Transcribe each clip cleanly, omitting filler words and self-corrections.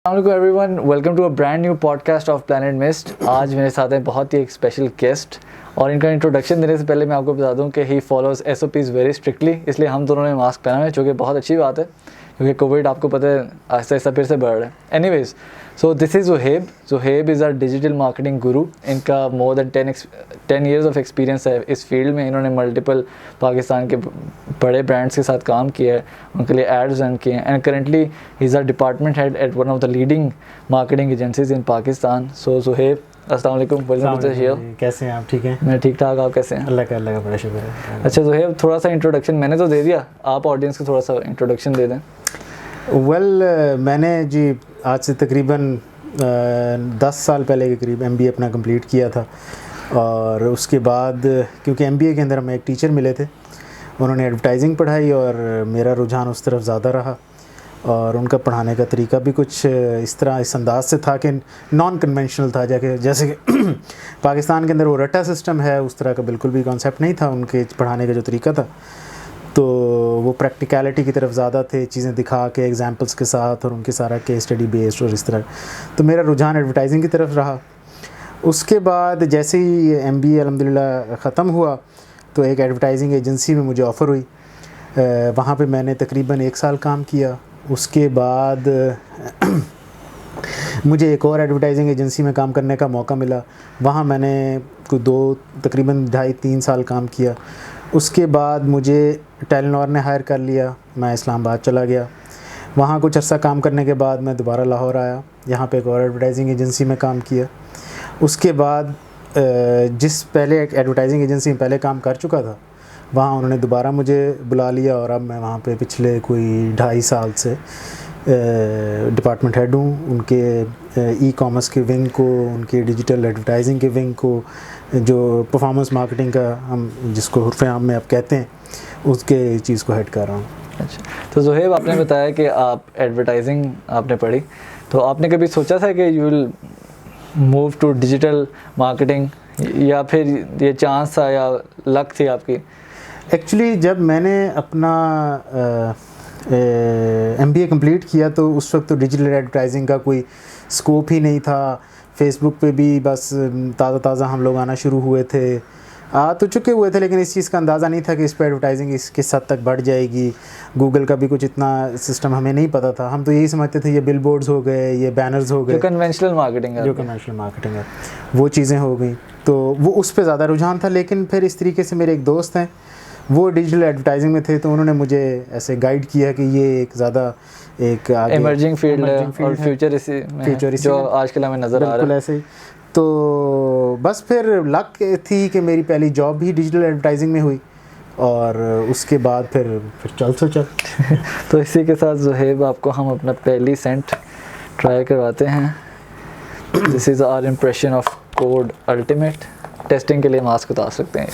अस्सलाम everyone, welcome to a brand new podcast of planet mist. आज मेरे साथ हैं बहुत ही एक स्पेशल गेस्ट और इनका इंट्रोडक्शन देने से पहले मैं आपको बता दूं कि he follows SOPs very strictly, इसलिए हम दोनों ने मास्क पहना है, जो कि बहुत अच्छी बात है क्योंकि कोविड आपको पता है आहिस्ता आहिस्ता फिर से बढ़ रहा है। Anyways, so this is Zuhaib. Zuhaib is our digital marketing guru. इनका more than 10 years of experience है इस फील्ड में। इन्होंने मल्टीपल पाकिस्तान के बड़े ब्रांड्स के साथ काम किया है, उनके लिए एड्स रन किए हैं and currently he is our department head at one of the leading marketing agencies in Pakistan. So Zuhaib, अस्सलाम वालेकुम, वेलकम टू द शो। कैसे हैं आप? ठीक हैं? मैं ठीक ठाक, आप कैसे हैं? अल्लाह का बड़ा शुक्र है। अच्छा ज़ुहैब, थोड़ा सा इंट्रोडक्शन मैंने तो दे दिया, आप ऑडियंस को थोड़ा सा इंट्रोडक्शन दे दें। मैंने जी आज से तकरीबन 10 साल पहले के करीब MBA अपना कंप्लीट किया था और उसके बाद क्योंकि MBA के अंदर हमें एक टीचर मिले थे, उन्होंने एडवर्टाइजिंग पढ़ाई और मेरा रुझान उस तरफ ज़्यादा रहा और उनका पढ़ाने का तरीका भी कुछ इस तरह इस अंदाज से था कि नॉन कन्वेंशनल था, जैसे कि पाकिस्तान के अंदर वो रट्टा सिस्टम है, उस तरह का बिल्कुल भी कॉन्सेप्ट नहीं था उनके पढ़ाने का जो तरीका था। तो वो प्रैक्टिकलिटी की तरफ ज़्यादा थे, चीज़ें दिखा के एग्जांपल्स के साथ और उनके सारा केस स्टडी बेस्ड और इस तरह। तो मेरा रुझान एडवर्टाइजिंग की तरफ रहा। उसके बाद जैसे ही MBA अल्हम्दुलिल्लाह ख़त्म हुआ तो एक एडवर्टाइजिंग एजेंसी में मुझे ऑफ़र हुई। वहाँ पे मैंने तकरीबन 1 साल काम किया। उसके बाद मुझे एक और एडवर्टाइजिंग एजेंसी में काम करने का मौका मिला। वहाँ मैंने तकरीबन 2.5-3 साल काम किया। उसके बाद मुझे टेलीनॉर ने हायर कर लिया, मैं इस्लामाबाद चला गया। वहाँ कुछ अर्सा काम करने के बाद मैं दोबारा लाहौर आया, यहाँ पे एक और एडवर्टाइजिंग एजेंसी में काम किया। उसके बाद जिस पहले एक एडवर्टाइजिंग एजेंसी में पहले काम कर चुका था, वहाँ उन्होंने दोबारा मुझे बुला लिया और अब मैं वहाँ पे पिछले कोई 2.5 साल से डिपार्टमेंट हेड हूँ। उनके ई-कॉमर्स के विंग को, उनके डिजिटल एडवर्टाइजिंग के विंग को, जो परफॉर्मेंस मार्केटिंग का हम जिसको हुर्फ़ आम में आप कहते हैं, उसके चीज़ को हेड कर रहा हूँ। अच्छा, तो ज़ुहैब, आपने बताया कि आप एडवर्टाइजिंग आपने पढ़ी, तो आपने कभी सोचा था कि you will move to digital marketing, या फिर ये चांस था या लक थी आपकी? एक्चुअली जब मैंने अपना MBA कंप्लीट किया तो उस वक्त तो डिजिटल एडवर्टाइजिंग का कोई स्कोप ही नहीं था। फेसबुक पे भी बस ताज़ा हम लोग आना शुरू हुए थे, आ तो चुके हुए थे, लेकिन इस चीज़ का अंदाज़ा नहीं था कि इस पर एडवर्टाइजिंग किस हद तक बढ़ जाएगी। गूगल का भी कुछ इतना सिस्टम हमें नहीं पता था। हम तो यही समझते थे ये बिलबोर्ड्स हो गए, ये बैनर्स हो गए, जो कन्वेंशनल मार्केटिंग है, वो चीज़ें हो गई। तो वो उस पर ज़्यादा रुझान था। लेकिन फिर इस तरीके से मेरे एक दोस्त हैं, वो डिजिटल एडवर्टाइजिंग में थे, तो उन्होंने मुझे ऐसे गाइड किया कि ये एक ज़्यादा एक इमर्जिंग फील्ड है और फ्यूचर इसी जो आजकल हमें नज़र आ रहा है। ऐसे ही तो बस फिर लक थी कि मेरी पहली जॉब भी डिजिटल एडवर्टाइजिंग में हुई और उसके बाद फिर चल तो इसी के साथ ज़ुहैब, आपको हम अपना पहली सेंट ट्राई करवाते हैं। This is our impression of code ultimate. Testing के लिए मास्क उतार सकते हैं।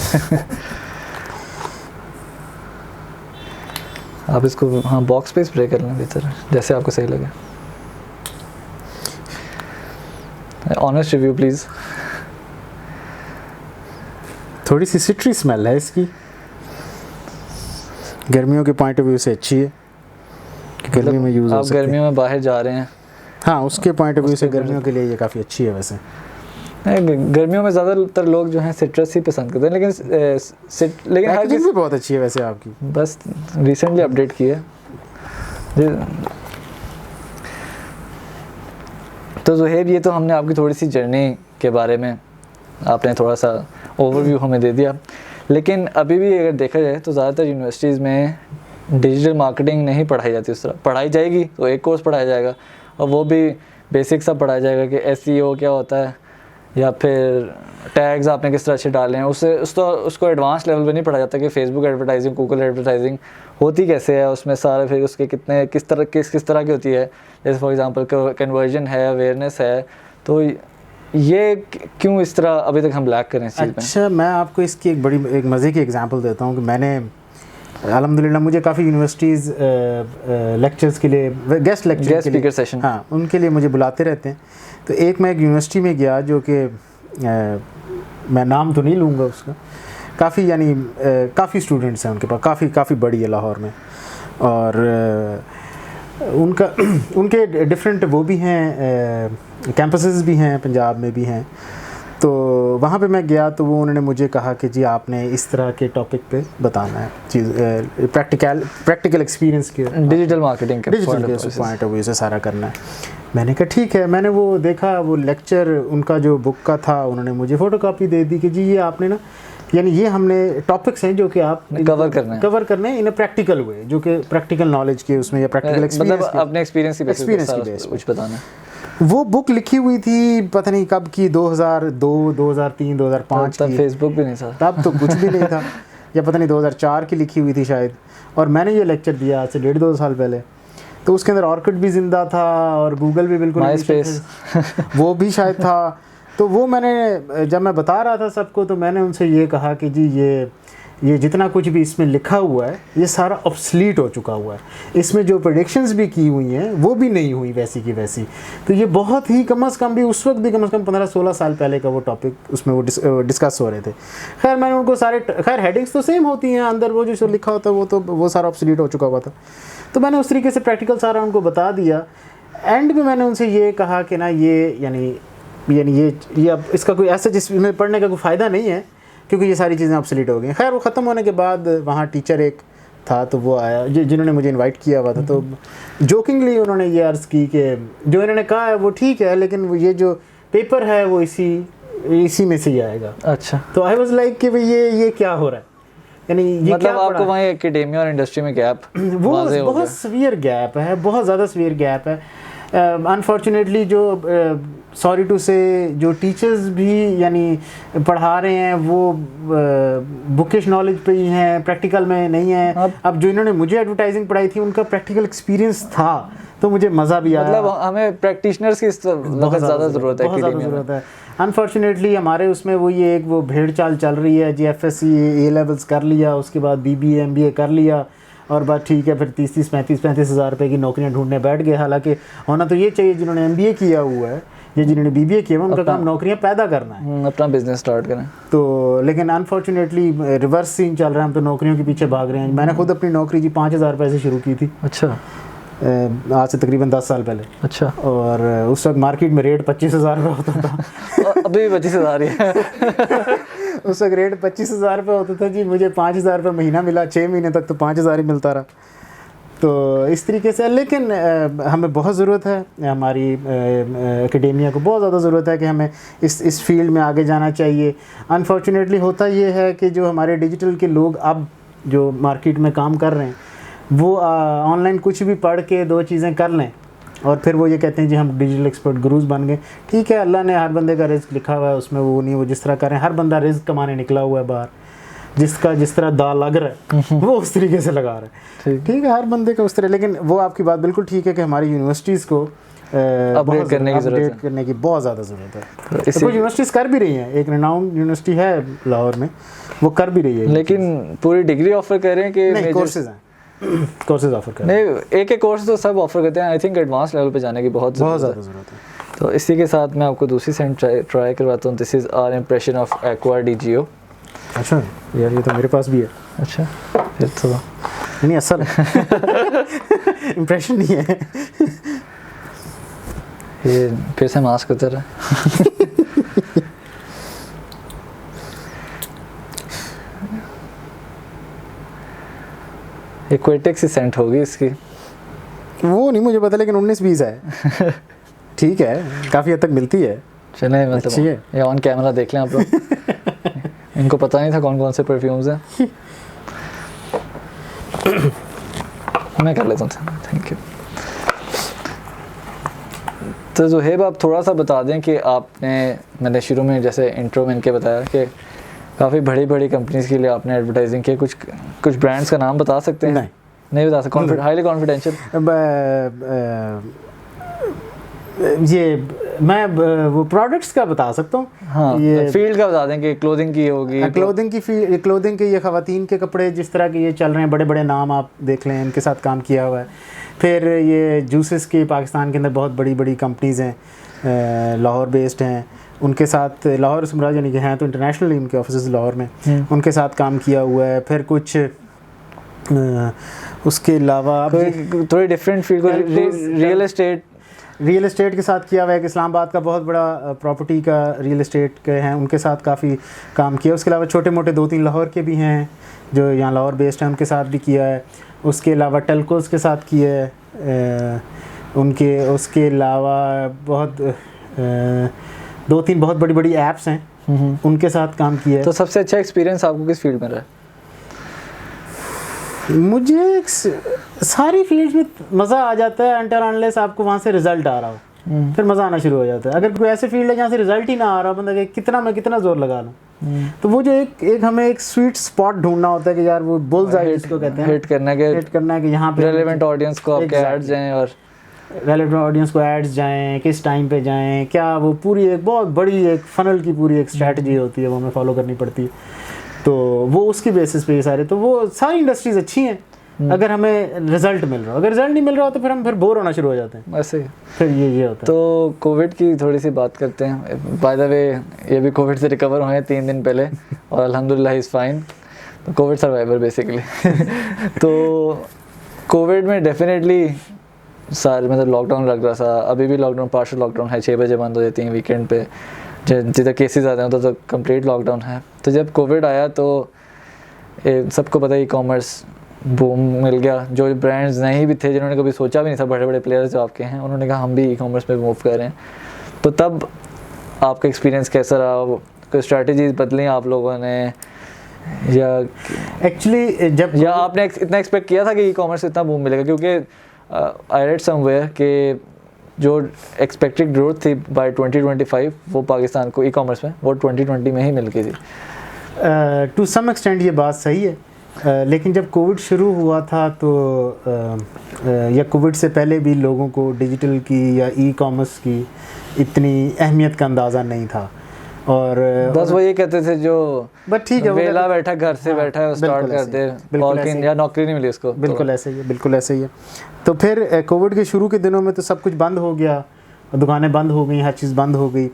आप इसको बॉक्स पे स्प्रे कर लें भीतर, जैसे आपको सही लगे। Honest review please. थोड़ी सी सिट्री स्मेल है इसकी, गर्मियों के पॉइंट ऑफ व्यू से अच्छी है, गर्मी में यूज़ हो सकती है। आप गर्मियों में बाहर जा रहे हैं, हाँ, उसके पॉइंट ऑफ व्यू से गर्मियों के लिए ये काफ़ी अच्छी है। वैसे गर्मियों में ज़्यादातर लोग जो हैं सिट्रस ही पसंद करते हैं, लेकिन हर चीज़ भी बहुत अच्छी है वैसे आपकी, बस रिसेंटली अपडेट की है। तो ज़ुहैब, ये तो हमने आपकी थोड़ी सी जर्नी के बारे में आपने थोड़ा सा ओवरव्यू हमें दे दिया, लेकिन अभी भी अगर देखा जाए तो ज़्यादातर यूनिवर्सिटीज़ में डिजिटल मार्केटिंग नहीं पढ़ाई जाती। उस तरह पढ़ाई जाएगी तो एक कोर्स पढ़ाया जाएगा और वो भी बेसिक सा पढ़ाया जाएगा कि SEO क्या होता है या फिर टैग्स आपने किस तरह से डाले हैं। उसको एडवांस लेवल पे नहीं पढ़ा जाता कि फेसबुक एडवर्टाइजिंग, गूगल एडवर्टाइजिंग होती कैसे है, उसमें सारे फिर उसके कितने किस तरह की होती है। जैसे फॉर एग्जांपल कन्वर्जन है, अवेयरनेस है, तो ये क्यों इस तरह अभी तक हम लैक करें इस चीज़ में? अच्छा, मैं आपको इसकी एक मज़े की एग्जांपल देता हूँ कि मैंने अल्हम्दुलिल्लाह मुझे काफ़ी यूनिवर्सिटीज़ लेक्चर्स के लिए, गेस्ट स्पीकर सेशन, हाँ, उनके लिए मुझे बुलाते रहते हैं। तो मैं एक यूनिवर्सिटी में गया जो कि मैं नाम तो नहीं लूँगा उसका, काफ़ी स्टूडेंट्स हैं उनके पास, काफ़ी बड़ी है लाहौर में। और उनका उनके डिफरेंट वो भी हैं, कैंपसेस भी हैं, पंजाब में भी हैं। तो वहाँ पे मैं गया तो वो उन्होंने मुझे कहा कि जी आपने इस तरह के टॉपिक पे बताना है चीज़, प्रैक्टिकल एक्सपीरियंस के, डिजिटल मार्केटिंग के पॉइंट ऑफ व्यू से सारा करना है। मैंने कहा ठीक है। मैंने वो देखा, वो लेक्चर उनका जो बुक का था, उन्होंने मुझे फ़ोटोकॉपी दे दी कि जी ये आपने ना, यानी ये हमने टॉपिक्स हैं जो कि आप कवर करने हैं इन अ प्रैक्टिकल वे, जो कि प्रैक्टिकल नॉलेज के उसमें या प्रैक्टिकल एक्सपीरियंस, मतलब अपने एक्सपीरियंस की बेसिस पे कुछ बताना। वो बुक लिखी हुई थी पता नहीं कब की, 2002, 2003, 2005 तब फेसबुक भी नहीं था, तब तो कुछ भी नहीं था, या पता नहीं 2004 की लिखी हुई थी शायद। और मैंने ये लेक्चर दिया आज से 1.5-2 साल पहले। तो उसके अंदर ऑर्किड भी जिंदा था और गूगल भी बिल्कुल, माइस्पेस वो भी शायद था। तो वो मैंने जब मैं बता रहा था सबको, तो मैंने उनसे ये कहा कि जी ये जितना कुछ भी इसमें लिखा हुआ है ये सारा ऑब्सलीट हो चुका हुआ है, इसमें जो प्रेडिक्शंस भी की हुई हैं वो भी नहीं हुई वैसी की वैसी। तो ये बहुत ही कम से कम भी उस वक्त भी कम से कम 15-16 साल पहले का वो टॉपिक उसमें वो डिस्कस हो रहे थे। खैर मैंने उनको सारे, खैर हेडिंग्स तो सेम होती हैं, अंदर वो जो लिखा होता है वो सारा ऑब्सलीट हो चुका हुआ था। तो मैंने उस तरीके से प्रैक्टिकल सारा उनको बता दिया। एंड में मैंने उनसे ये कहा कि ना ये यानी ये अब इसका कोई ऐसा जिसमें पढ़ने का कोई फ़ायदा नहीं है, क्योंकि ये सारी चीज़ें ऑब्सलीट हो गई। खैर वो ख़त्म होने के बाद वहाँ टीचर एक था, तो वो आया जिन्होंने मुझे इनवाइट किया हुआ था। तो जोकिंगली उन्होंने ये अर्ज़ की कि जो इन्होंने कहा है वो ठीक है, लेकिन वो ये जो पेपर है वो इसी में से ही आएगा। अच्छा। तो आई वाज लाइक कि भाई ये क्या हो रहा है, यानी ये मतलब आपको वहाँ एकेडेमिया और इंडस्ट्री में गैप वो बहुत सीवियर गैप है, बहुत ज़्यादा सीवियर गैप है। अनफॉर्चुनेटली जो सॉरी टू से जो टीचर्स भी यानी पढ़ा रहे हैं वो बुकिश नॉलेज पे ही हैं, प्रैक्टिकल में नहीं है। अब जो इन्होंने मुझे एडवर्टाइजिंग पढ़ाई थी उनका प्रैक्टिकल एक्सपीरियंस था, तो मुझे मज़ा भी आया। मतलब हमें प्रैक्टिशनर्स की बहुत ज़्यादा ज़रूरत है, बहुत ज़्यादा ज़रूरत है। अनफॉर्चुनेटली हमारे उसमें वो ये एक वो भेड़ चाल चल रही है जी, FSC A लेवल्स कर लिया, उसके बाद BBA MBA कर लिया और बात ठीक है, फिर 30-35 हज़ार रुपये की नौकरियां ढूंढने बैठ गए। हालांकि होना तो ये चाहिए जिन्होंने MBA किया हुआ है या जिन्होंने BBA किया हुआ उनका काम नौकरियां पैदा करना है, अपना बिजनेस स्टार्ट करना। तो लेकिन अनफॉर्चुनेटली रिवर्स सीन चल रहा है, हम तो नौकरियों के पीछे भाग रहे हैं। मैंने खुद अपनी नौकरी जी 5,000 रुपये से शुरू की थी। अच्छा। आज से तकरीबन 10 साल पहले। अच्छा। और उस वक्त मार्केट में रेट 25,000 रुपये होता था। अभी 25,000 ही है। उस वक्त रेट 25,000 रुपये होता था जी, मुझे 5,000 रुपये महीना मिला, 6 महीने तक तो 5,000 ही मिलता रहा। तो इस तरीके से, लेकिन हमें बहुत ज़रूरत है, हमारी एकेडेमिया को बहुत ज़्यादा ज़रूरत है कि हमें इस फील्ड में आगे जाना चाहिए। अनफॉर्चुनेटली होता ये है कि जो हमारे डिजिटल के लोग अब जो मार्केट में काम कर रहे हैं वो ऑनलाइन कुछ भी पढ़ के 2 चीज़ें कर लें और फिर वो ये कहते हैं जी हम डिजिटल एक्सपर्ट गुरुज बन गए। ठीक है, अल्लाह ने हर बंदे का रिस्क लिखा हुआ है, उसमें वो नहीं, वो जिस तरह करें, हर बंदा रिस्क कमाने निकला हुआ है बाहर, जिसका जिस तरह दाल लग रहा है वो उस तरीके से लगा रहा है। ठीक है, हर बंदे का उस तरह, लेकिन वो आपकी बात बिल्कुल ठीक है कि हमारी यूनिवर्सिटीज़ को अपडेट करने की बहुत ज़्यादा ज़रूरत है। तो कुछ यूनिवर्सिटीज़ कर भी रही हैं, एक रिनाउंड यूनिवर्सिटी है लाहौर में, वो कर भी रही है, लेकिन पूरी डिग्री ऑफर कर रहे हैं कि नहीं, कोर्सेज हैं, कोर्सेज ऑफर कर नहीं, एक कोर्स तो सब ऑफर करते हैं। आई थिंक एडवांस लेवल पे जाने की बहुत ज़्यादा ज़रूरत है। तो इसी के साथ मैं आपको दूसरी सेंट ट्राई करवाता हूँ। This is our impression of aqua DGO। अच्छा यार, ये तो मेरे पास भी है। अच्छा, फिर तो नहीं, असल इम्प्रेशन नहीं है ये, फिर से मास्क उतर रहा है। एक्वेटिक से सेंट होगी इसकी, वो नहीं मुझे पता, लेकिन 19-20 है। ठीक है, काफ़ी हद तक मिलती है। चले मतलब ये ऑन कैमरा देख लें आप लोग। इनको पता नहीं था कौन कौन से परफ्यूम्स हैं। मैं कर लेता हूँ, थैंक यू। तो ज़ुहैब, आप थोड़ा सा बता दें कि मैंने शुरू में जैसे इंट्रो में इनके बताया कि काफ़ी बड़ी बड़ी कंपनीज़ के लिए आपने एडवर्टाइजिंग की, कुछ ब्रांड्स का नाम बता सकते हैं? नहीं बता सकते, हाईली कॉन्फिडेंशियल। ये मैं वो प्रोडक्ट्स का बता सकता हूँ। हाँ, ये फील्ड का बता दें कि क्लोथिंग की होगी, क्लोथिंग के, ये ख़वातीन के कपड़े जिस तरह के ये चल रहे हैं, बड़े बड़े नाम आप देख लें, इनके साथ काम किया हुआ है। फिर ये जूसेस की पाकिस्तान के अंदर बहुत बड़ी बड़ी कंपनीज़ हैं, लाहौर बेस्ड हैं, उनके साथ लाहौर सुमराज यानी कि हैं तो इंटरनेशनली उनके ऑफिस लाहौर में, उनके साथ काम किया हुआ है। फिर कुछ उसके अलावा कोई थोड़ी डिफरेंट फील्ड, रियल एस्टेट के साथ किया हुआ है। इस्लामाबाद का बहुत बड़ा प्रॉपर्टी का रियल एस्टेट के हैं, उनके साथ काफ़ी काम किया। उसके अलावा छोटे मोटे 2-3 लाहौर के भी हैं जो यहाँ लाहौर बेस्ड हैं, उनके साथ भी किया है। उसके अलावा टेलकोज़ के साथ किया है उनके। उसके अलावा बहुत 2-3 बहुत बड़ी बड़ी ऐप्स हैं, उनके साथ काम किया है। तो सबसे अच्छा एक्सपीरियंस आपको किस फील्ड में रहा? मुझे सारी फील्ड में मज़ा आ जाता है अनटिल अनलेस आपको वहाँ से रिज़ल्ट आ रहा हो, फिर मज़ा आना शुरू हो जाता है। अगर कोई ऐसे फील्ड है जहाँ से रिज़ल्ट ही ना आ रहा, बंदा कि मैं कितना ज़ोर लगा लूँ, तो वो जो एक हमें एक स्वीट स्पॉट ढूंढना होता है कि यार वो बुल्स आई जिसको कहते हैं, हिट करना है कि यहाँ पे रेलेवेंट ऑडियंस को आपके एड्स जाएं, और रेलेवेंट ऑडियंस को एड्स जाएं, किस टाइम पे जाएं, क्या वो पूरी एक बहुत बड़ी एक फनल की पूरी एक स्ट्रैटेजी होती है, वो हमें फॉलो करनी पड़ती है। तो वो उसकी बेसिस पे ये सारे, तो वो सारी इंडस्ट्रीज अच्छी हैं अगर हमें रिजल्ट मिल रहा हो। अगर रिजल्ट नहीं मिल रहा हो तो फिर हम बोर होना शुरू हो जाते हैं, ऐसे ही फिर ये होता है। तो कोविड की थोड़ी सी बात करते हैं। बाय द वे ये भी कोविड से रिकवर हुए हैं 3 दिन पहले, और अल्हम्दुलिल्लाह इज़ फाइन। तो कोविड सर्वाइवर बेसिकली तो कोविड में डेफिनेटली सारे मतलब लॉकडाउन लग रहा था, अभी भी लॉकडाउन, पार्शल लॉकडाउन है, 6 बजे बंद हो जाती हैं वीकेंड पे, जिधर केसेस आते हैं तो कंप्लीट लॉकडाउन है। तो जब कोविड आया तो सबको पता ही कॉमर्स बूम मिल गया। जो ब्रांड्स नहीं भी थे, जिन्होंने कभी सोचा भी नहीं था, बड़े बड़े प्लेयर्स जो आपके हैं, उन्होंने कहा हम भी ई कॉमर्स में मूव कर रहे हैं। तो तब आपका एक्सपीरियंस कैसा रहा? कोई स्ट्रैटेजीज बदली आप लोगों ने, या एक्चुअली जब आपने इतना एक्सपेक्ट किया था कि ई कॉमर्स इतना बूम मिलेगा? क्योंकि आई रेड समवेयर कि जो एक्सपेक्टेड ग्रोथ थी बाय 2025 वो पाकिस्तान को ई कॉमर्स में वो 2020 में ही मिल गई थी। टू सम एक्सटेंट ये बात सही है, लेकिन जब कोविड शुरू हुआ था तो या कोविड से पहले भी लोगों को डिजिटल की या ई कॉमर्स की इतनी अहमियत का अंदाज़ा नहीं था। और बस वो ये कहते थे जो बट ठीक है, वेला बैठा घर से बैठा है स्टार्ट कर दे, और या नौकरी नहीं मिली उसको। बिल्कुल ऐसे ही है, बिल्कुल ऐसे ही है। तो फिर कोविड के शुरू के दिनों में तो सब कुछ बंद हो गया, दुकानें बंद हो गई, हर चीज़ बंद हो गई,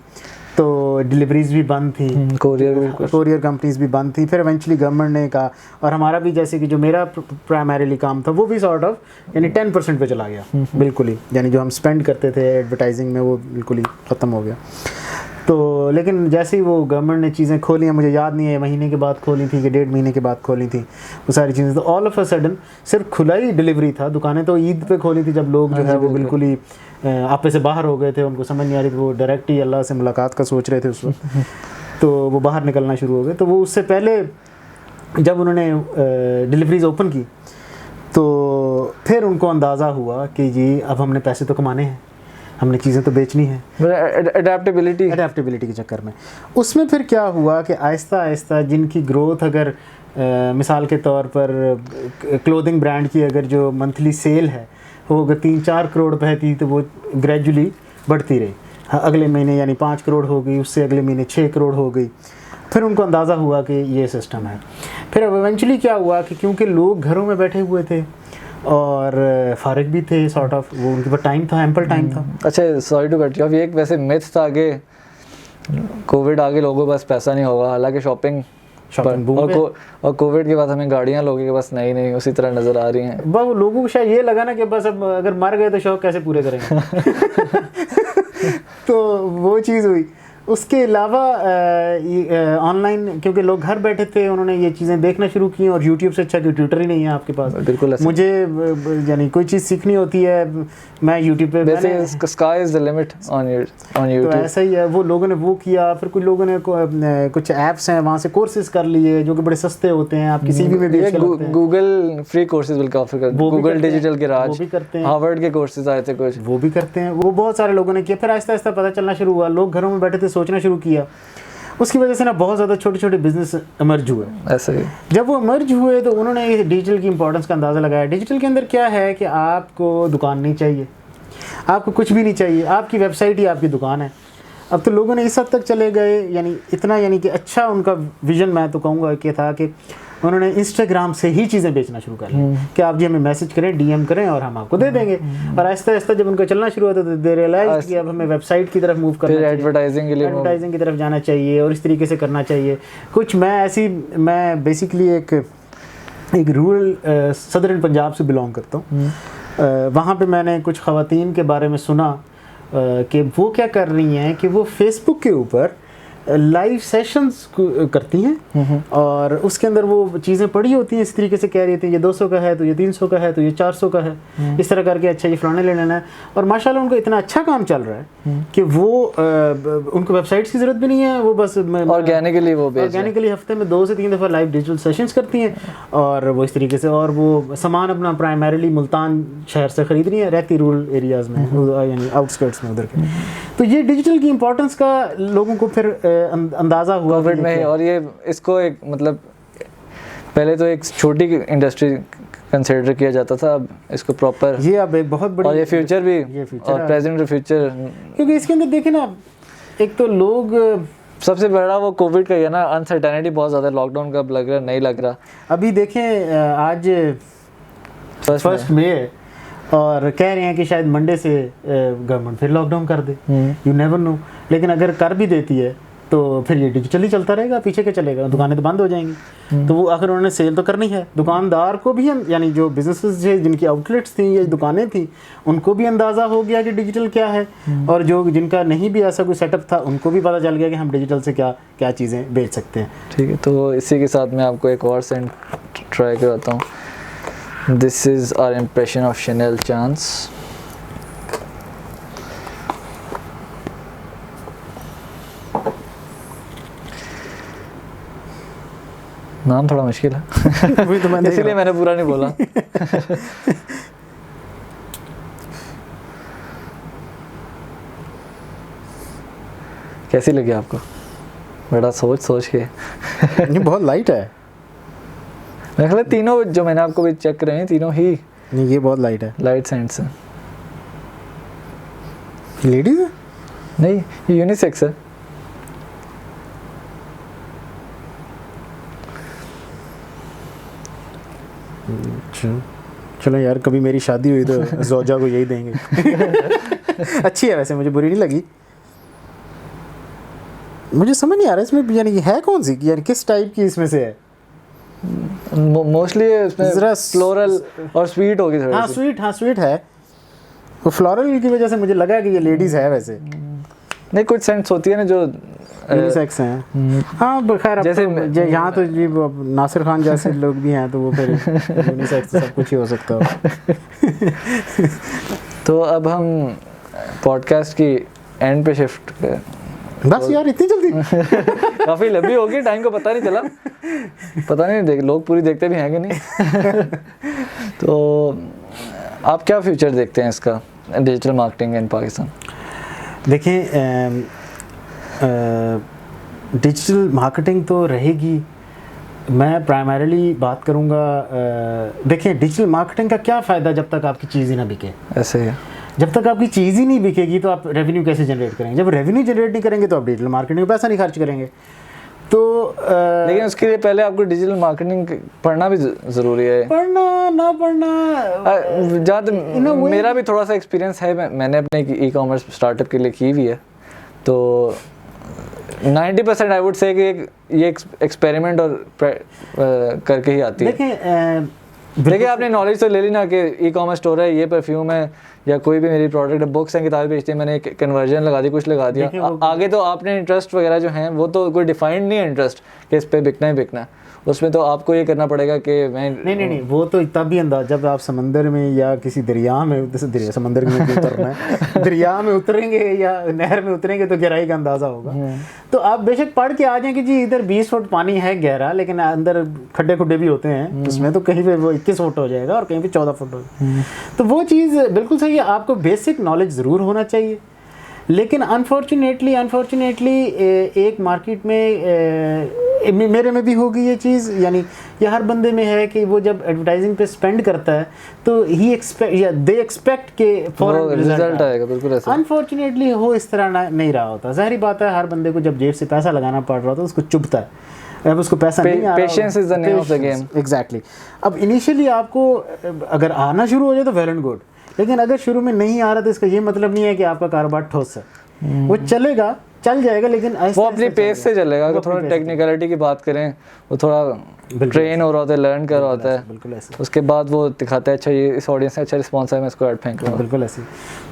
तो डिलीवरीज भी बंद थी, कोरियर कंपनीज भी बंद थी। फिर इवेंचुअली गवर्नमेंट ने कहा, और हमारा भी जैसे कि जो मेरा प्राइमरीली काम था वो भी सॉर्ट ऑफ यानी 10% पे चला गया बिल्कुल ही, यानी जो हम स्पेंड करते थे एडवर्टाइजिंग में वो बिल्कुल ही ख़त्म हो गया। तो लेकिन जैसे ही वो गवर्नमेंट ने चीज़ें खोली हैं, मुझे याद नहीं है महीने के बाद खोली थी कि 1.5 महीने के बाद खोली थी वो सारी चीज़ें, तो ऑल ऑफ अ सडन सिर्फ खुला ही डिलीवरी था। दुकानें तो ईद पे खोली थी जब लोग जो है वो बिल्कुल ही आपे से बाहर हो गए थे, उनको समझ नहीं आ रही थी, वो डायरेक्ट ही अल्लाह से मुलाकात का सोच रहे थे उस वक्त तो वो बाहर निकलना शुरू हो गए। तो वो उससे पहले जब उन्होंने डिलीवरीज ओपन की तो फिर उनको अंदाज़ा हुआ कि जी अब हमने पैसे तो कमाने हैं, हमने चीज़ें तो बेचनी है, एडेप्टेबिलिटी के चक्कर में। उसमें फिर क्या हुआ कि आहिस्ता आहिस्ता जिनकी ग्रोथ अगर मिसाल के तौर पर क्लोथिंग ब्रांड की अगर जो मंथली सेल है वो अगर 3-4 करोड़ पे थी तो वो ग्रेजुअली बढ़ती रही, अगले महीने यानी 5 करोड़ हो गई, उससे अगले महीने 6 करोड़ हो गई। फिर उनको अंदाज़ा हुआ कि ये सिस्टम है। फिर अब इवेंचुअली क्या हुआ कि क्योंकि लोग घरों में बैठे हुए थे और फारिग भी थे सॉर्ट ऑफ, वो उनके पास टाइम था, एम्पल टाइम था। अच्छा sorry to cut you off, ये एक वैसे मिथ था कि कोविड आगे लोगों के पास पैसा नहीं होगा, हालांकि शॉपिंग और कोविड के बाद हमें गाड़ियां लोगों के पास नहीं उसी तरह नज़र आ रही हैं। वो लोगों को शायद ये लगा ना कि बस अब अगर मर गए तो शौक कैसे पूरे करेंगे तो वो चीज़ हुई। उसके अलावा ऑनलाइन क्योंकि लोग घर बैठे थे, उन्होंने ये चीज़ें देखना शुरू की, और यूट्यूब से अच्छा कि ट्विटर ही नहीं है आपके पास। बिल्कुल मुझे यानी कोई चीज़ सीखनी होती है मैं यूट्यूब पे, sky is the limit on YouTube. तो ऐसा ही है, वो लोगों ने वो किया। फिर कुछ लोगों ने कुछ ऐप्स हैं वहाँ से कोर्सेज कर लिए जो कि बड़े सस्ते होते हैं, आपकी सीवी में भी गूगल फ्री कोर्सेज बल्कि ऑफर करते हैं, गूगल डिजिटल के राज, वो भी करते हैं, हार्वर्ड के कोर्सेज आए थे कुछ, वो भी करते हैं, वो बहुत सारे लोगों ने किया। फिर आहिस्ता आहिस्ता पता चलना शुरू हुआ, लोग घरों में बैठे थे, सोचना शुरू किया। उसकी वजह से ना बहुत ज़्यादा छोटे छोटे बिजनेस इमर्ज हुए। ऐसे ही जब वो इमर्ज हुए तो उन्होंने डिजिटल की इंपॉर्टेंस का अंदाज़ा लगाया। डिजिटल के अंदर क्या है कि आपको दुकान नहीं चाहिए, आपको कुछ भी नहीं चाहिए, आपकी वेबसाइट ही आपकी दुकान है। अब तो लोगों ने इस हद तक चले गए, यानी इतना यानी कि अच्छा उनका विजन मैं तो कहूँगा कि था कि उन्होंने इंस्टाग्राम से ही चीज़ें बेचना शुरू कर ली कि आप जी हमें मैसेज करें, डीएम करें और हम आपको दे देंगे। और आहिस्ता आहिस्ता जब उनका चलना शुरू होता तो दे रियलाइज कि अब हमें वेबसाइट की तरफ मूव करना चाहिए, एडवर्टाइजिंग की तरफ जाना चाहिए और इस तरीके से करना चाहिए। कुछ मैं बेसिकली एक एक रूरल सदर्न पंजाब से बिलोंग करता हूँ। वहाँ पे मैंने कुछ ख़वातीन के बारे में सुना कि वो क्या कर रही हैं कि वो फेसबुक के ऊपर लाइव सेशंस करती हैं और उसके अंदर वो चीज़ें पड़ी होती हैं, इस तरीके से कह रही थी ये 200 का है तो ये 300 का है तो ये 400 का है, इस तरह करके अच्छा ये फलाने ले लेना है। और माशाल्लाह उनको इतना अच्छा काम चल रहा है कि वो उनको वेबसाइट्स की ज़रूरत भी नहीं है, वो बस ऑर्गेनिकली हफ्ते में 2 से 3 दफ़ा लाइव डिजिटल सेशंस करती हैं और वो इस तरीके से, और वो सामान अपना प्राइमरीली मुल्तान शहर से ख़रीद रही है, रहती रूरल एरियाज़ में यानी आउटस्कर्ट्स में उधर के। तो ये डिजिटल की इंपॉर्टेंस का लोगों को फिर अंदाज़ा हुआ कोविड में। और ये इसको एक मतलब पहले तो एक छोटी इंडस्ट्री कंसिडर किया जाता था, अब इसको प्रॉपर ये अब एक बहुत बड़ी, और ये फ्यूचर भी, और प्रेजेंट और फ्यूचर, क्योंकि इसके अंदर देखें ना, एक तो लोग सबसे बड़ा वो कोविड का ही है ना, अनसर्टेनिटी बहुत ज़्यादा, लॉकडाउन कब लग रहा नहीं लग रहा। अभी देखें आज 1 मई है और कह रहे हैं कि शायद मंडे से गवर्नमेंट फिर लॉकडाउन कर दे, यू नेवर नो। लेकिन अगर कर भी देती है तो फिर ये डिजिटली चलता रहेगा, पीछे क्या चलेगा, दुकानें तो बंद हो जाएंगी। तो वो आखिर उन्होंने सेल तो करनी है, दुकानदार को भी, यानी जो बिजनेसेस थे जिनकी आउटलेट्स थी या दुकानें थी उनको भी अंदाज़ा हो गया कि डिजिटल क्या है, और जो जिनका नहीं भी ऐसा कोई सेटअप था उनको भी पता चल गया कि हम डिजिटल से क्या क्या चीज़ें बेच सकते हैं। ठीक है, तो इसी के साथ मैं आपको एक और सेंट ट्राई करता हूँ। This is our impression of Chanel Chance. नाम थोड़ा मुश्किल है वही तो मैंने इसीलिए मैंने पूरा नहीं बोला कैसी लगी आपको? बड़ा सोच के ये बहुत लाइट है। मेरे ख्याल तीनों जो मैंने आपको भी चेक करे हैं तीनों ही नहीं, ये बहुत लाइट है, लाइट सेंट्स है। लेडीज है? नहीं, ये यूनिसेक्स है। चलो यार, कभी मेरी शादी हुई तो ज़ौजा को यही देंगे। अच्छी है वैसे, मुझे बुरी नहीं लगी। मुझे समझ नहीं आ रहा इसमें यानी है कौन सी, यानी किस टाइप की इसमें से है। मोस्टली इसमें फ्लोरल और स्वीट होगी थोड़ी। हाँ स्वीट है। वो फ्लोरल की वजह से मुझे लगा कि ये लेडीज़ है वैसे। नहीं, कुछ सेंट्स होती है ना जो यूनिसेक्स हैं। हाँ खैर, जैसे यहाँ तो जी नासिर खान जैसे लोग भी हैं तो वो फिर यूनिसेक्स तो सब कुछ ही हो सकता है। तो अब हम पॉडकास्ट की एंड पे शिफ्ट कर। बस यार इतनी जल्दी? काफ़ी लंबी होगी, टाइम को पता नहीं चला। पता नहीं लोग पूरी देखते भी हैं कि नहीं। तो आप क्या फ्यूचर देखते हैं इसका, डिजिटल मार्केटिंग इन पाकिस्तान? देखें, डिजिटल मार्केटिंग तो रहेगी। मैं प्राइमरीली बात करूँगा, देखें डिजिटल मार्केटिंग का क्या फ़ायदा जब तक आपकी चीज़ ही ना बिके। ऐसे ही जब तक आपकी चीज़ ही नहीं बिकेगी तो आप रेवेन्यू कैसे जनरेट करेंगे? जब रेवेन्यू जनरेट नहीं करेंगे तो आप डिजिटल मार्केटिंग में पैसा नहीं खर्च करेंगे। तो लेकिन उसके लिए पहले आपको डिजिटल मार्केटिंग पढ़ना भी ज़रूरी है। पढ़ना ना पढ़ना, ज़्यादा मेरा भी थोड़ा सा एक्सपीरियंस है, मैंने अपने ई कॉमर्स स्टार्टअप के लिए की हुई है। तो 90% आई वुड से कि ये एक्सपेरिमेंट और करके ही आती है। देखिए आपने नॉलेज तो ले ली ना कि ई कॉमर्स स्टोर है, ये परफ्यूम है या कोई भी मेरी प्रोडक्ट है, बुक्स हैं, किताबें बेचती है, मैंने एक कन्वर्जन लगा दी, कुछ लगा दिया। आगे तो आपने इंटरेस्ट वगैरह जो हैं वो तो कोई डिफाइंड नहीं है इंटरेस्ट कि इस पर बिकना ही बिकना है। उसमें तो आपको ये करना पड़ेगा कि मैं नहीं वो तो तभी अंदाज जब आप समंदर में या किसी दरिया में, जैसे समंदर में उतरना है, दरिया में उतरेंगे या नहर में उतरेंगे तो गहराई का अंदाज़ा होगा। तो आप बेशक पढ़ के आ जाएं कि जी इधर 20 फुट पानी है गहरा, लेकिन अंदर खड्डे खुड्डे भी होते हैं उसमें, तो कहीं पे वो 21 फुट हो जाएगा और कहीं पे 14 फुट हो जाएगा। तो वो चीज़ बिल्कुल सही है, आपको बेसिक नॉलेज ज़रूर होना चाहिए। लेकिन अनफॉर्चुनेटली एक मार्केट में मेरे में भी होगी ये चीज़, यानी ये हर बंदे में है कि वो जब एडवर्टाइजिंग पे स्पेंड करता है तो दे एक्सपेक्ट के फॉरन रिजल्ट आएगा। बिल्कुल ऐसा अनफॉर्चुनेटली हो इस तरह नहीं रहा होता। ज़ाहिर बात है, हर बंदे को जब जेब से पैसा लगाना पड़ रहा होता है उसको चुभता है, अब उसको पैसा नहीं आ रहा। Patience is the name of the game. Exactly. अब इनिशियली आपको अगर आना शुरू हो जाए तो वेल एंड गुड, लेकिन अगर शुरू में नहीं आ रहा तो इसका ये मतलब नहीं है कि आपका कारोबार ठोस है। वो चलेगा चल जाएगा, लेकिन वो अपनी पेस से चलेगा। अगर थोड़ा टेक्निकलिटी की बात करें, वो थोड़ा ट्रेन हो रहा होता है, लर्न कर रहा होता है, बिल्कुल ऐसे। उसके बाद वो दिखाता है अच्छा ये इस ऑडियंस से अच्छा रिस्पॉन्स है, मैं इसको ऐड फेंक लूँगा। बिल्कुल ऐसे।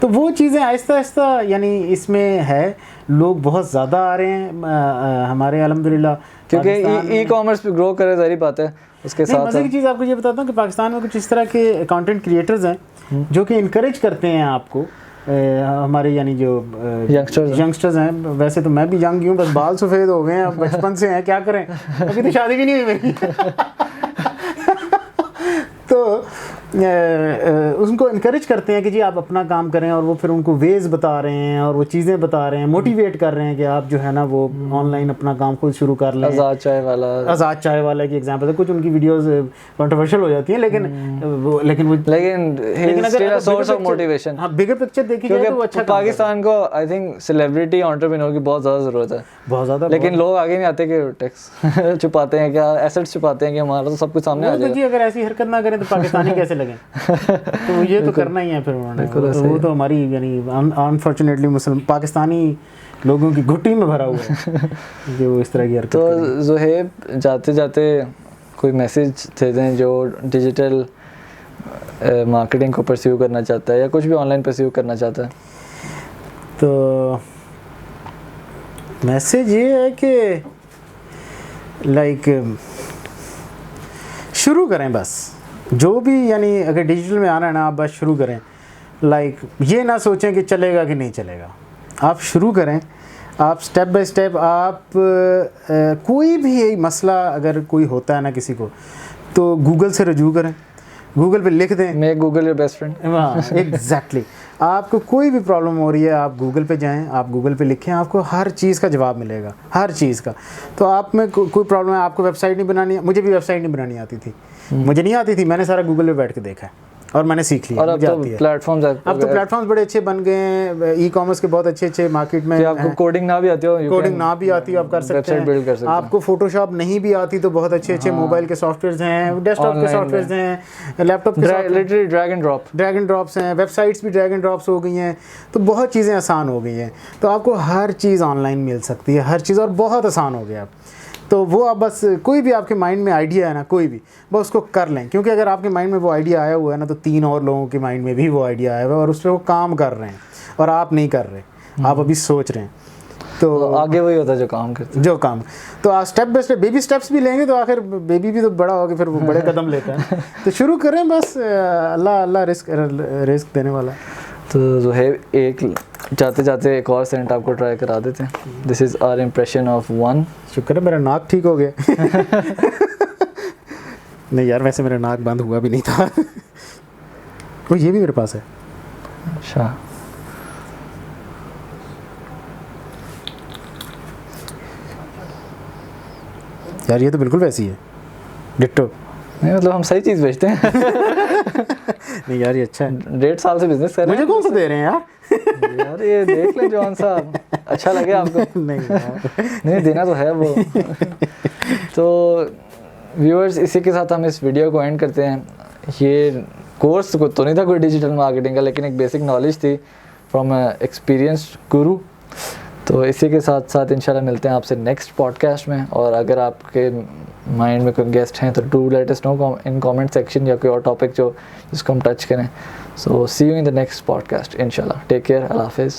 तो वो चीज़ें आहिस्ता आहिस्ता यानी इसमें है, लोग बहुत ज़्यादा आ रहे हैं हमारे अल्हम्दुलिल्लाह, क्योंकि ई कॉमर्स पे ग्रो करे, सारी बात है। उसके साथ मज़े की चीज़ आपको ये बताता हूँ कि पाकिस्तान में कुछ इस तरह के कंटेंट क्रिएटर्स हैं जो कि इनकरेज करते हैं आपको, हमारे यानी जो यंगस्टर्स हैं। वैसे तो मैं भी यंग ही हूँ, बस बाल सफ़ेद हो गए हैं, अब बचपन से हैं, क्या करें, अभी तो शादी भी नहीं हुई मेरी। तो उनको इनकरेज करते हैं कि जी आप अपना काम करें, और वो फिर उनको वेज बता रहे हैं और वो चीज़ें बता रहे हैं, मोटिवेट कर रहे हैं कि आप जो है ना वो ऑनलाइन अपना काम खुद शुरू कर लें। आज़ाद चाय वाला की एग्जांपल है। कुछ उनकी वीडियोस कंट्रोवर्शियल हो जाती हैं, लेकिन अगर सोर्स ऑफ मोटिवेशन, हाँ, बिगर पिक्चर देखी जाए तो वो अच्छा। पाकिस्तान को आई थिंक सेलिब्रिटी एंटरप्रेन्योर की बहुत ज़्यादा ज़रूरत है, बहुत ज़्यादा। लेकिन लोग आगे नहीं आते कि टैक्स छुपाते हैं, क्या एसेट्स छुपाते हैं कि हमारा तो सब कुछ सामने आ जाएगा। जी अगर ऐसी हरकत ना करें तो पाकिस्तानी कैसे लगे? तो ये तो करना ही है फिर उन्होंने। वो तो हमारी यानी अनफॉर्चुनेटली मुस्लिम पाकिस्तानी लोगों की घुट्टी में भरा हुआ है जो इस तरह की हरकत। तो ज़ुहैब, जाते जाते कोई मैसेज दे दें जो डिजिटल मार्केटिंग को परस्यू करना चाहता है या कुछ भी ऑनलाइन परस्यू करना चाहता है। तो मैसेज ये है कि लाइक शुरू करें बस, जो भी यानी अगर डिजिटल में आना है ना, आप बस शुरू करें। लाइक ये ना सोचें कि चलेगा कि नहीं चलेगा, आप शुरू करें। आप स्टेप बाय स्टेप आप कोई भी मसला अगर कोई होता है ना किसी को, तो गूगल से रजू करें, गूगल पे लिख दें, make Google your best friend. हाँ एग्जैक्टली। आपको कोई भी प्रॉब्लम हो रही है, आप गूगल पे जाएं, आप गूगल पे लिखें, आपको हर चीज़ का जवाब मिलेगा, हर चीज़ का। तो आप में कोई प्रॉब्लम है, आपको वेबसाइट नहीं बनानी, मुझे भी वेबसाइट नहीं बनानी आती थी, मुझे नहीं आती थी, मैंने सारा गूगल पे बैठ के देखा है और मैंने सीख लिया। और अब तो प्लेटफॉर्म्स बड़े अच्छे बन गए हैं, ई कॉमर्स के बहुत अच्छे मार्केट में। आपको कोडिंग ना भी आती हो, आप कर सकते हैं। आपको फोटोशॉप नहीं भी आती तो बहुत अच्छे मोबाइल के सॉफ्टवेयर्स हैं, डेस्कटॉप के सॉफ्टवेयर्स हैं, लैपटॉप के लिटरली ड्रैग एंड ड्रॉप्स हैं, वेबसाइट्स भी ड्रैग एंड ड्रॉप्स हो गई हैं। तो बहुत चीज़ें आसान हो गई हैं, तो आपको हर चीज़ ऑनलाइन मिल सकती है, हर चीज़, और बहुत आसान हो गया। तो वो आप बस कोई भी आपके माइंड में आइडिया है ना, कोई भी बस उसको कर लें, क्योंकि अगर आपके माइंड में वो आइडिया आया हुआ है ना, तो 3 और लोगों के माइंड में भी वो आइडिया आया हुआ है और उस पर वो काम कर रहे हैं, और आप नहीं कर रहे, आप अभी सोच रहे हैं। तो आगे वही होता है जो काम करते हैं, जो काम। तो आप step by step baby steps भी लेंगे तो आखिर बेबी भी तो बड़ा होगा, फिर वो बड़े कदम लेता है। तो शुरू करें बस, अल्लाह रिस्क देने वाला। तो जो है एक जाते जाते एक और सेंट आपको ट्राई करा देते हैं। This is our impression of 1। शुक्र है मेरा नाक ठीक हो गया। नहीं यार, वैसे मेरा नाक बंद हुआ भी नहीं था। वो ये भी मेरे पास है। अच्छा, यार ये तो बिल्कुल वैसी है, डिट्टो। नहीं मतलब हम सही चीज़ बेचते हैं। नहीं यार ये अच्छा है। 1.5 साल से बिजनेस कर रहे हैं। मुझे कौन सा दे रहे हैं यार? यार ये देख लें जॉन साहब, अच्छा लगे आपको? नहीं यार, नहीं देना तो है वो। तो व्यूअर्स, इसी के साथ हम इस वीडियो को एंड करते हैं। ये कोर्स तो नहीं था कोई डिजिटल मार्केटिंग का, लेकिन एक बेसिक नॉलेज थी फ्रॉम एक्सपीरियंस्ड गुरु। तो इसी के साथ साथ इंशाल्लाह मिलते हैं आपसे नेक्स्ट पॉडकास्ट में। और अगर आपके माइंड में कोई गेस्ट हैं तो do let us know in comment section, या कोई और टॉपिक जो जिसको हम टच करें। So see you in the next podcast इंशाल्लाह। टेक केयर, अल्लाह हाफिज़।